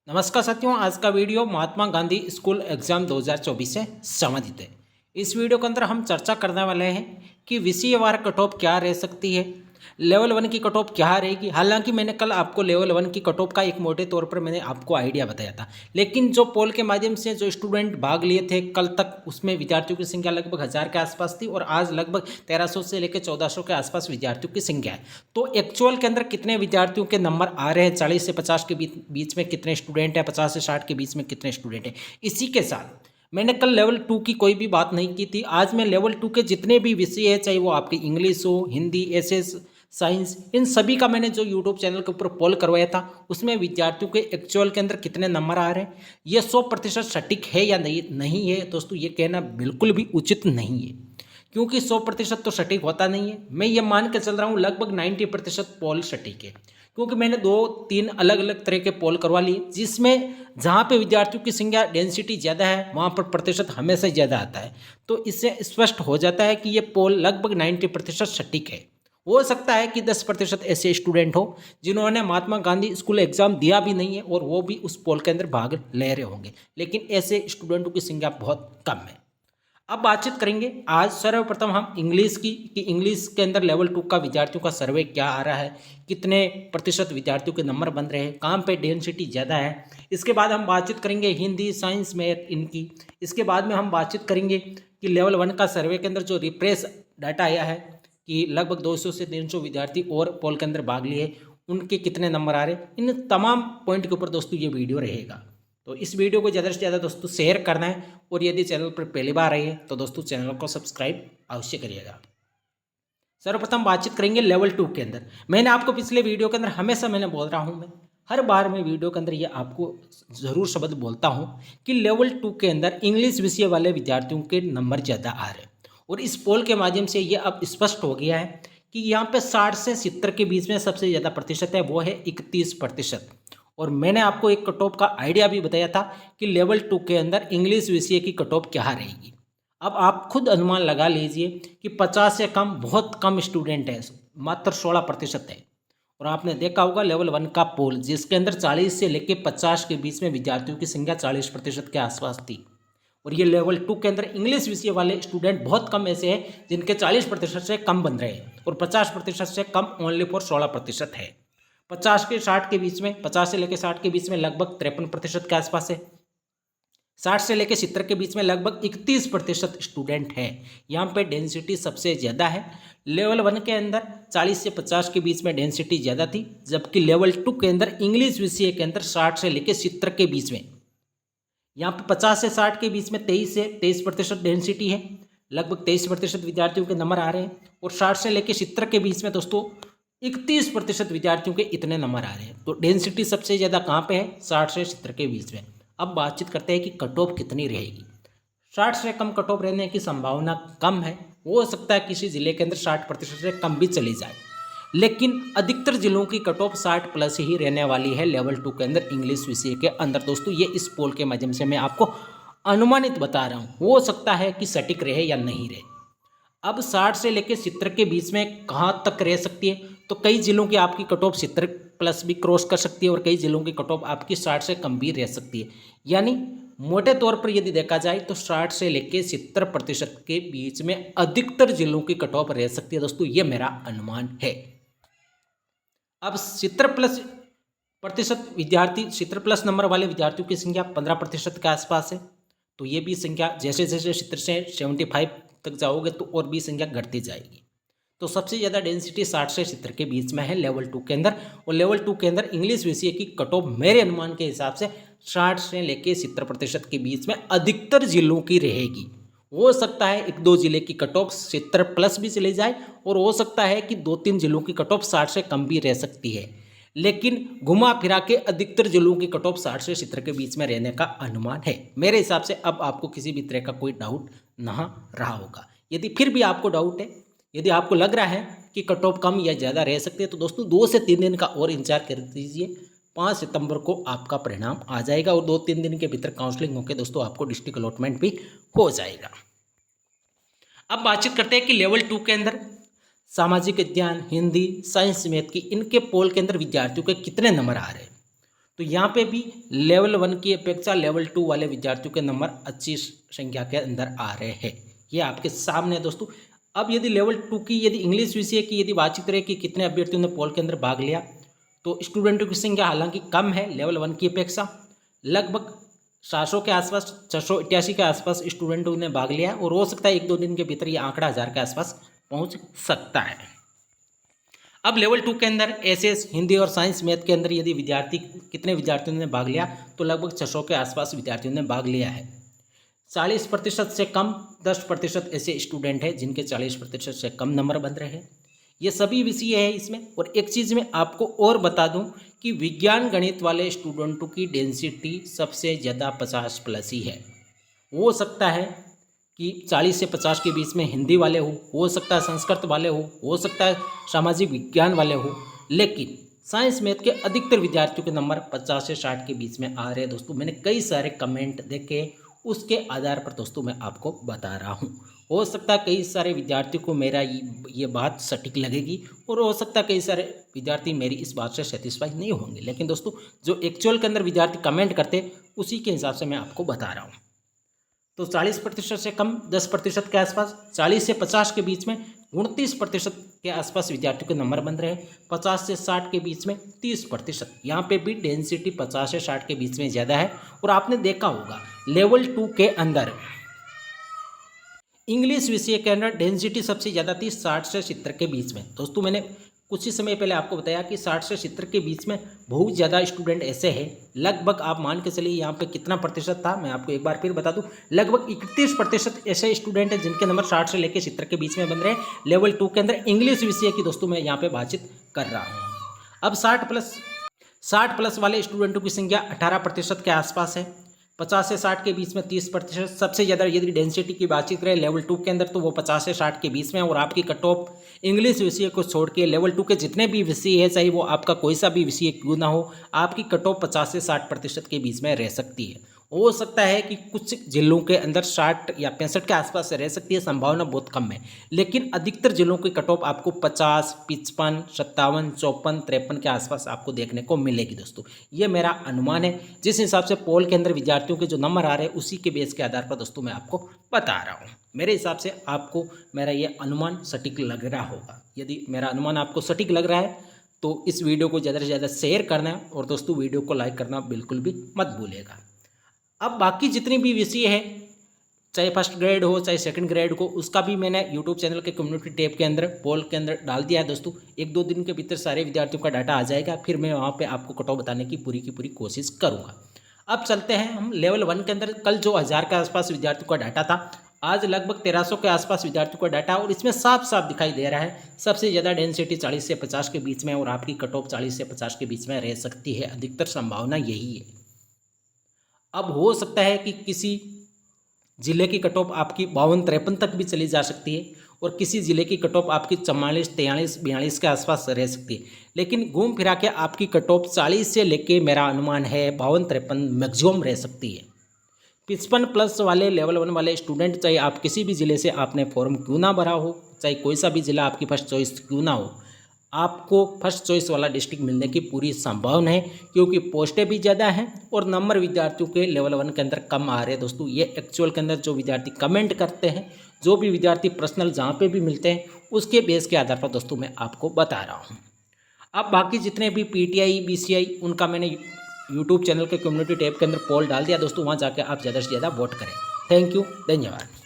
नमस्कार साथियों, आज का video Mahatma Gandhi school exam 2024 से संबंधित है। इस वीडियो के अंदर हम चर्चा करने वाले हैं कि विषयवार कट ऑफ क्या रह सकती है, लेवल 1 की कट ऑफ क्या रहेगी। हालांकि मैंने कल आपको लेवल 1 की कट ऑफ का एक मोटे तौर पर मैंने आपको आइडिया बताया था, लेकिन जो पोल के माध्यम से जो स्टूडेंट भाग लिए थे कल तक, उसमें विद्यार्थियों की संख्या लगभग 1000 के आसपास थी और आज लगभग 1300 से लेकर 1400 के आसपास विद्यार्थियों की संख्या है। तो एक्चुअल के अंदर कितने विद्यार्थियों के नंबर आ रहे हैं, 40 से 50 के बीच में कितने स्टूडेंट हैं, 50 से 60 के बीच में कितने स्टूडेंट हैं, इसी के साथ मैंने कल लेवल 2 की कोई भी बात नहीं की थी। आज मैं लेवल 2 के जितने भी विषय है, चाहे वो आपकी इंग्लिश हो, हिंदी, एसएस, साइंस, इन सभी का मैंने जो यूट्यूब चैनल के ऊपर पोल करवाया था, उसमें विद्यार्थियों के एक्चुअल के अंदर कितने नंबर आ रहे हैं, ये 100% सटीक है या नहीं है दोस्तों, ये कहना बिल्कुल भी उचित नहीं है, क्योंकि 100% तो सटीक होता नहीं है। मैं ये मान के चल रहा हूँ लगभग 90% पोल सटीक है, क्योंकि मैंने 2-3 अलग अलग तरह के पोल करवा लिए, जिसमें जहाँ पे विद्यार्थियों की संख्या डेंसिटी ज़्यादा है वहाँ पर प्रतिशत हमेशा ज़्यादा आता है। तो इससे स्पष्ट हो जाता है कि ये पोल लगभग 90% सटीक है। हो सकता है कि 10% ऐसे स्टूडेंट हो जिन्होंने महात्मा गांधी स्कूल एग्जाम दिया भी नहीं है और वो भी उस पोल के अंदर भाग ले रहे होंगे, लेकिन ऐसे स्टूडेंटों की संख्या बहुत कम है। अब बातचीत करेंगे आज सर्वप्रथम हम इंग्लिश की, कि इंग्लिश के अंदर लेवल 2 का विद्यार्थियों का सर्वे क्या आ रहा है, कितने प्रतिशत विद्यार्थियों के नंबर बन रहे हैं, कहाँ पे डेंसिटी ज़्यादा है। इसके बाद हम बातचीत करेंगे हिंदी, साइंस, मैथ इनकी। इसके बाद में हम बातचीत करेंगे कि लेवल 1 का सर्वे के अंदर जो रिफ्रेश डाटा आया है कि लगभग 200 से 300 विद्यार्थी और पोल के अंदर भाग लिए, उनके कितने नंबर आ रहे। इन तमाम पॉइंट के ऊपर दोस्तों ये वीडियो रहेगा। तो इस वीडियो को ज़्यादा से ज़्यादा दोस्तों शेयर करना है, और यदि चैनल पर पहली बार आई है तो दोस्तों चैनल को सब्सक्राइब अवश्य करिएगा। सर्वप्रथम बातचीत करेंगे लेवल 2 के अंदर। मैंने आपको पिछले वीडियो के अंदर हमेशा मैंने बोल रहा हूँ, मैं हर बार मैं वीडियो के अंदर ये आपको ज़रूर शब्द बोलता हूँ कि लेवल 2 के अंदर इंग्लिश विषय वाले विद्यार्थियों के नंबर ज़्यादा आ रहे हैं, और इस पोल के माध्यम से ये अब स्पष्ट हो गया है कि यहाँ पे 60 से 70 के बीच में सबसे ज़्यादा प्रतिशत है, वो है 31%। और मैंने आपको एक कट ऑफ का आइडिया भी बताया था कि लेवल 2 के अंदर इंग्लिश विषय की कट ऑफ क्या रहेगी। अब आप खुद अनुमान लगा लीजिए कि 50 से कम बहुत कम स्टूडेंट है, मात्र 16% है। और आपने देखा होगा लेवल 1 का पोल, जिसके अंदर 40 से लेकर 50 के बीच में विद्यार्थियों की संख्या 40% के आसपास थी। और ये लेवल 2 के अंदर इंग्लिश विषय वाले स्टूडेंट बहुत कम ऐसे हैं जिनके 40% से कम बन रहे हैं, और 50% से कम ओनली फॉर 16% है। 50 के 60 के बीच में, 50 से लेकर 60 के बीच में लगभग 53% के आसपास है। 60 से लेकर 70 के बीच में लगभग 31% स्टूडेंट हैं। यहाँ पे डेंसिटी सबसे ज़्यादा है। लेवल 1 के अंदर 40 से 50 के बीच में डेंसिटी ज़्यादा थी, जबकि लेवल 2 के अंदर इंग्लिश विषय के अंदर 60 से लेकर 70 के बीच में, यहाँ पे 50 से 60 के बीच में 23% डेंसिटी है, लगभग 23% विद्यार्थियों के नंबर आ रहे हैं। और 60 से लेकर 70 के बीच में दोस्तों 31% विद्यार्थियों के इतने नंबर आ रहे हैं। तो डेंसिटी सबसे ज़्यादा कहाँ पे है? 60 से 70 के बीच में। अब बातचीत करते हैं कि कट ऑफ कितनी रहेगी। 60 से कम कट ऑफ रहने की संभावना कम है, हो सकता है किसी ज़िले के अंदर 60% से कम भी चली जाए, लेकिन अधिकतर जिलों की कट ऑफ 60 प्लस ही रहने वाली है लेवल 2 के अंदर इंग्लिश विषय के अंदर। दोस्तों ये इस पोल के माध्यम से मैं आपको अनुमानित बता रहा हूँ, हो सकता है कि सटीक रहे या नहीं रहे। अब 60 से लेकर 70 के बीच में कहाँ तक रह सकती है? तो कई जिलों की आपकी कट ऑफ 70 प्लस भी क्रॉस कर सकती है, और कई जिलों की कट ऑफ आपकी 60 से कम भी रह सकती है। यानी मोटे तौर पर यदि देखा जाए तो 60 से लेकर 70% के बीच में अधिकतर जिलों की कट ऑफ रह सकती है दोस्तों, ये मेरा अनुमान है। अब 70 प्लस नंबर वाले विद्यार्थियों की संख्या 15% के आसपास है। तो ये भी संख्या जैसे जैसे 70 से 75 तक जाओगे तो और भी संख्या घटती जाएगी। तो सबसे ज़्यादा डेंसिटी 60 से 70 के बीच में है लेवल 2 के अंदर, और लेवल 2 के अंदर इंग्लिश विषय की कट ऑफ मेरे अनुमान के हिसाब से 60 से लेकर 70% के बीच में अधिकतर जिलों की रहेगी। हो सकता है 1-2 जिले की कट ऑफ 70 प्लस भी चली जाए, और हो सकता है कि 2-3 जिलों की कट ऑफ 60 से कम भी रह सकती है, लेकिन घुमा फिरा के अधिकतर जिलों की कट ऑफ 60 से 70 के बीच में रहने का अनुमान है मेरे हिसाब से। अब आपको किसी भी तरह का कोई डाउट ना रहा होगा। यदि फिर भी आपको डाउट है, यदि आपको लग रहा है कि कट ऑफ कम या ज़्यादा रह सकते हैं, तो दोस्तों 2 से 3 दिन का और इंतजार कर दीजिए। 5 सितंबर को आपका परिणाम आ जाएगा, और 2-3 दिन के भीतर काउंसलिंग होकर दोस्तों आपको डिस्ट्रिक्ट अलॉटमेंट भी हो जाएगा। अब बातचीत करते हैं कि लेवल 2 के अंदर सामाजिक विज्ञान, हिंदी, साइंस, मैथ की इनके पोल के अंदर विद्यार्थियों के कितने नंबर आ रहे हैं। तो यहाँ पे भी लेवल 1 की अपेक्षा लेवल 2 वाले विद्यार्थियों के नंबर अच्छी संख्या के अंदर आ रहे हैं। ये आपके सामने है दोस्तों। अब यदि लेवल 2 की यदि इंग्लिश विषय की यदि बातचीत रहे कि कितने अभ्यर्थियों ने पोल के अंदर भाग लिया, तो स्टूडेंटों की संख्या हालांकि कम है लेवल 1 की अपेक्षा। लगभग 700 के आसपास, 688 के आसपास स्टूडेंटों ने भाग लिया और हो सकता है 1-2 दिन के भीतर ये आंकड़ा 1000 के आसपास पहुंच सकता है। अब लेवल 2 के अंदर एसएस हिंदी और साइंस मैथ के अंदर यदि कितने विद्यार्थियों ने भाग लिया, तो लगभग 600 के आसपास विद्यार्थियों ने भाग लिया है। 40% से कम 10% ऐसे स्टूडेंट हैं जिनके 40% से कम नंबर बन रहे हैं। ये सभी विषय है इसमें। और एक चीज़ मैं आपको और बता दूं कि विज्ञान गणित वाले स्टूडेंटों की डेंसिटी सबसे ज़्यादा 50+ ही है। हो सकता है कि 40 से 50 के बीच में हिंदी वाले हो सकता है संस्कृत वाले हो सकता है सामाजिक विज्ञान वाले हो, लेकिन साइंस मैथ के अधिकतर विद्यार्थियों के नंबर 50 से 60 के बीच में आ रहे हैं दोस्तों। मैंने कई सारे कमेंट देखे, उसके आधार पर दोस्तों मैं आपको बता रहा हूँ। हो सकता है कई सारे विद्यार्थियों को मेरा ये बात सटीक लगेगी और हो सकता है कई सारे विद्यार्थी मेरी इस बात से सेटिस्फाई नहीं होंगे, लेकिन दोस्तों जो एक्चुअल के अंदर विद्यार्थी कमेंट करते उसी के हिसाब से मैं आपको बता रहा हूँ। तो 40% से कम 10% के आसपास, 40 से 50 के बीच में 29% के आसपास विद्यार्थियों के नंबर बन रहे हैं। 50 से 60 के बीच में 30%। यहाँ पे भी डेंसिटी 50 से 60 के बीच में ज़्यादा है। और आपने देखा होगा लेवल 2 के अंदर इंग्लिश विषय के अंदर डेंसिटी सबसे ज़्यादा थी 60 से 70 के बीच में। दोस्तों मैंने कुछ ही समय पहले आपको बताया कि 60 से 70 के बीच में बहुत ज़्यादा स्टूडेंट ऐसे हैं। लगभग आप मान के चलिए यहाँ पे कितना प्रतिशत था, मैं आपको एक बार फिर बता दूँ। लगभग 31% ऐसे स्टूडेंट हैं जिनके नंबर 60 से लेकर 70 के बीच में बन रहे हैं लेवल 2 के अंदर इंग्लिश विषय की। दोस्तों मैं यहाँ पर बातचीत कर रहा हूँ। अब 60+ वाले स्टूडेंटों की संख्या 18% के आसपास है। 50 से 60 के बीच में 30%। सबसे ज़्यादा यदि डेंसिटी की बातचीत करें लेवल 2 के अंदर तो वो 50 से 60 के बीच में। और आपकी कट ऑफ इंग्लिश विषय को छोड़ के लेवल 2 के जितने भी विषय है, चाहे वो आपका कोई सा भी विषय क्यों ना हो, आपकी कट ऑफ 50 से 60% के बीच में रह सकती है। हो सकता है कि कुछ जिलों के अंदर 60 या 65 के आसपास रह सकती है, संभावना बहुत कम है। लेकिन अधिकतर जिलों की कट ऑफ आपको 50, 55, 57, 54, 53 के आसपास आपको देखने को मिलेगी दोस्तों। ये मेरा अनुमान है। जिस हिसाब से पोल के अंदर विद्यार्थियों के जो नंबर आ रहे हैं उसी के बेस के आधार पर दोस्तों मैं आपको बता रहा हूँ। मेरे हिसाब से आपको मेरा ये अनुमान सटीक लग रहा होगा। यदि मेरा अनुमान आपको सटीक लग रहा है तो इस वीडियो को ज़्यादा से ज़्यादा शेयर करना है और दोस्तों वीडियो को लाइक करना बिल्कुल भी मत भूलिएगा। अब बाकी जितनी भी विषय है, चाहे फर्स्ट ग्रेड हो चाहे सेकंड ग्रेड को, उसका भी मैंने यूट्यूब चैनल के कम्युनिटी टैब के अंदर पोल के अंदर डाल दिया है दोस्तों। 1-2 दिन के भीतर सारे विद्यार्थियों का डाटा आ जाएगा, फिर मैं वहाँ पे आपको कट ऑफ बताने की पूरी कोशिश करूँगा। अब चलते हैं हम लेवल 1 के अंदर। कल जो 1000 के आसपास विद्यार्थियों का डाटा था, आज लगभग 1300 के आसपास विद्यार्थियों का डाटा, और इसमें साफ साफ दिखाई दे रहा है सबसे ज़्यादा डेंसिटी 40 से 50 के बीच में और आपकी कट ऑफ 40 से 50 के बीच में रह सकती है। अधिकतर संभावना यही है। अब हो सकता है कि किसी ज़िले की कट ऑफ आपकी 52-53 तक भी चली जा सकती है और किसी ज़िले की कट ऑफ आपकी 44, 43, 42 के आसपास रह सकती है। लेकिन घूम फिरा के आपकी कट ऑफ 40 से लेके मेरा अनुमान है 52-53 मैक्सिमम रह सकती है। 55+ वाले लेवल 1 वाले स्टूडेंट, चाहे आप किसी भी ज़िले से आपने फॉर्म क्यों ना भरा हो, चाहे कोई सा भी ज़िला आपकी फर्स्ट चॉइस क्यों ना हो, आपको फर्स्ट चॉइस वाला डिस्ट्रिक्ट मिलने की पूरी संभावना है, क्योंकि पोस्टें भी ज़्यादा हैं और नंबर विद्यार्थियों के लेवल 1 के अंदर कम आ रहे हैं दोस्तों। ये एक्चुअल के अंदर जो विद्यार्थी कमेंट करते हैं, जो भी विद्यार्थी पर्सनल जहाँ पे भी मिलते हैं, उसके बेस के आधार पर दोस्तों मैं आपको बता रहा हूँ। अब बाकी जितने भी PTI BCI उनका मैंने यूट्यूब चैनल के कम्युनिटी टैब के अंदर पोल डाल दिया दोस्तों, वहाँ जाकर आप ज़्यादा से ज़्यादा वोट करें। थैंक यू, धन्यवाद।